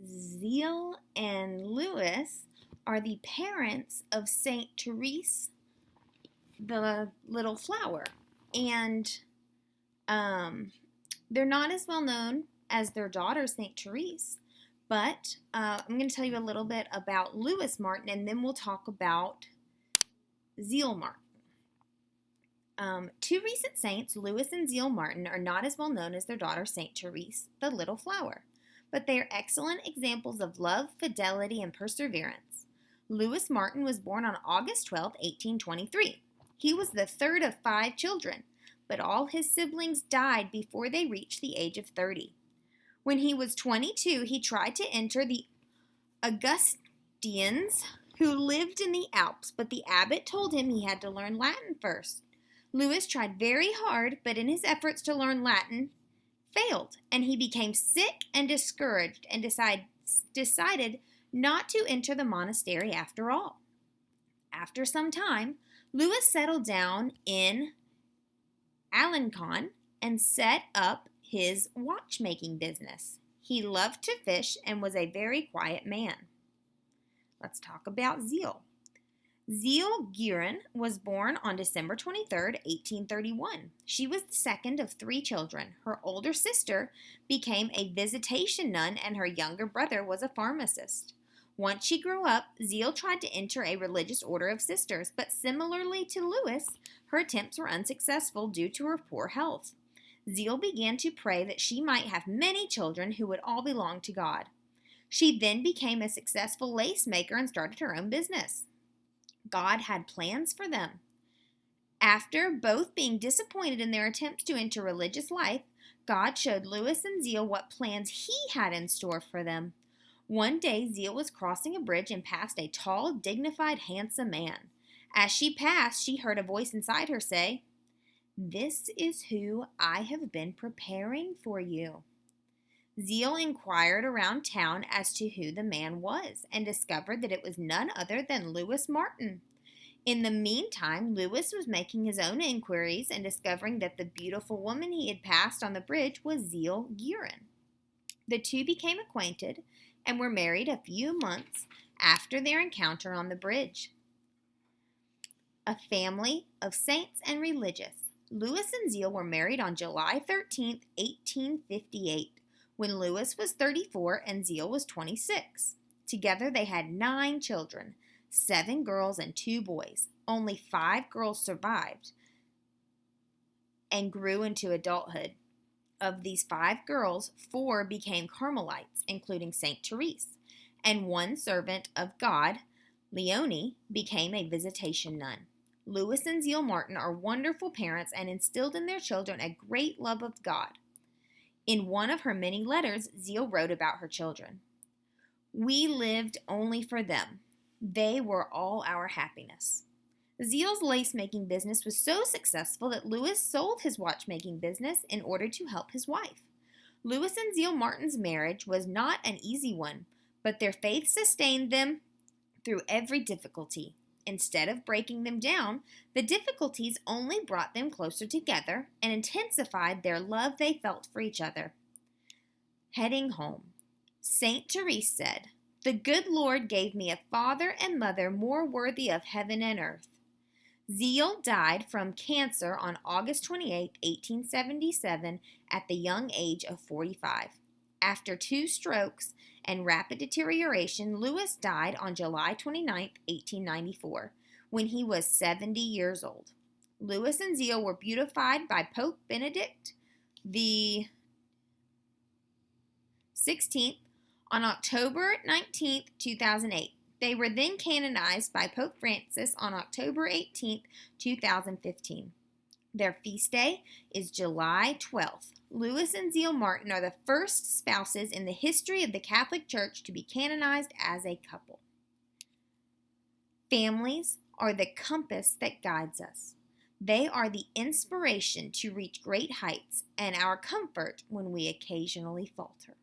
Zeal and Louis are the parents of Saint Therese, the little flower. And um, they're not as well known as their daughter, Saint Therese. But I'm going to tell you a little bit about Louis Martin, and then we'll talk about Zelie Martin. Two recent saints, Louis and Zelie Martin, are not as well known as their daughter, Saint Therese, the little flower, but they are excellent examples of love, fidelity, and perseverance. Louis Martin was born on August 12, 1823. He was the third of 5 children, but all his siblings died before they reached the age of 30. When he was 22, he tried to enter the Augustinians who lived in the Alps, but the abbot told him he had to learn Latin first. Louis tried very hard, but in his efforts to learn Latin, failed, and he became sick and discouraged and decided not to enter the monastery after all. After some time, Louis settled down in Alencon and set up his watchmaking business. He loved to fish and was a very quiet man. Let's talk about Zelie. Zelie Guerin was born on December 23, 1831. She was the second of 3 children. Her older sister became a visitation nun, and her younger brother was a pharmacist. Once she grew up, Zelie tried to enter a religious order of sisters, but similarly to Louis, her attempts were unsuccessful due to her poor health. Zelie began to pray that she might have many children who would all belong to God. She then became a successful lace maker and started her own business. God had plans for them. After both being disappointed in their attempts to enter religious life, God showed Louis and Zelie what plans he had in store for them. One day, Zelie was crossing a bridge and passed a tall, dignified, handsome man. As she passed, she heard a voice inside her say, "This is who I have been preparing for you." Zelie inquired around town as to who the man was and discovered that it was none other than Louis Martin. In the meantime, Louis was making his own inquiries and discovering that the beautiful woman he had passed on the bridge was Zelie Guerin. The two became acquainted and were married a few months after their encounter on the bridge. A family of saints and religious. Louis and Zelie were married on July 13, 1858, when Louis was 34 and Zelie was 26. Together they had 9 children, 7 girls and 2 boys. Only 5 girls survived and grew into adulthood. Of these 5 girls, 4 became Carmelites, including Saint Therese, and one servant of God, Leonie, became a visitation nun. Louis and Zelie Martin are wonderful parents and instilled in their children a great love of God. In one of her many letters, Zelie wrote about her children. "We lived only for them. They were all our happiness." Zelie's lace-making business was so successful that Louis sold his watchmaking business in order to help his wife. Louis and Zelie Martin's marriage was not an easy one, but their faith sustained them through every difficulty. Instead of breaking them down, the difficulties only brought them closer together and intensified their love they felt for each other. Heading home, Saint Therese said, "The good Lord gave me a father and mother more worthy of heaven and earth." Zelie died from cancer on August 28, 1877, at the young age of 45. After 2 strokes and rapid deterioration, Louis died on July 29, 1894, when he was 70 years old. Louis and Zelie were beatified by Pope Benedict the 16th on October 19, 2008. They were then canonized by Pope Francis on October 18, 2015. Their feast day is July 12th. Louis and Zelie Martin are the first spouses in the history of the Catholic Church to be canonized as a couple. Families are the compass that guides us. They are the inspiration to reach great heights and our comfort when we occasionally falter.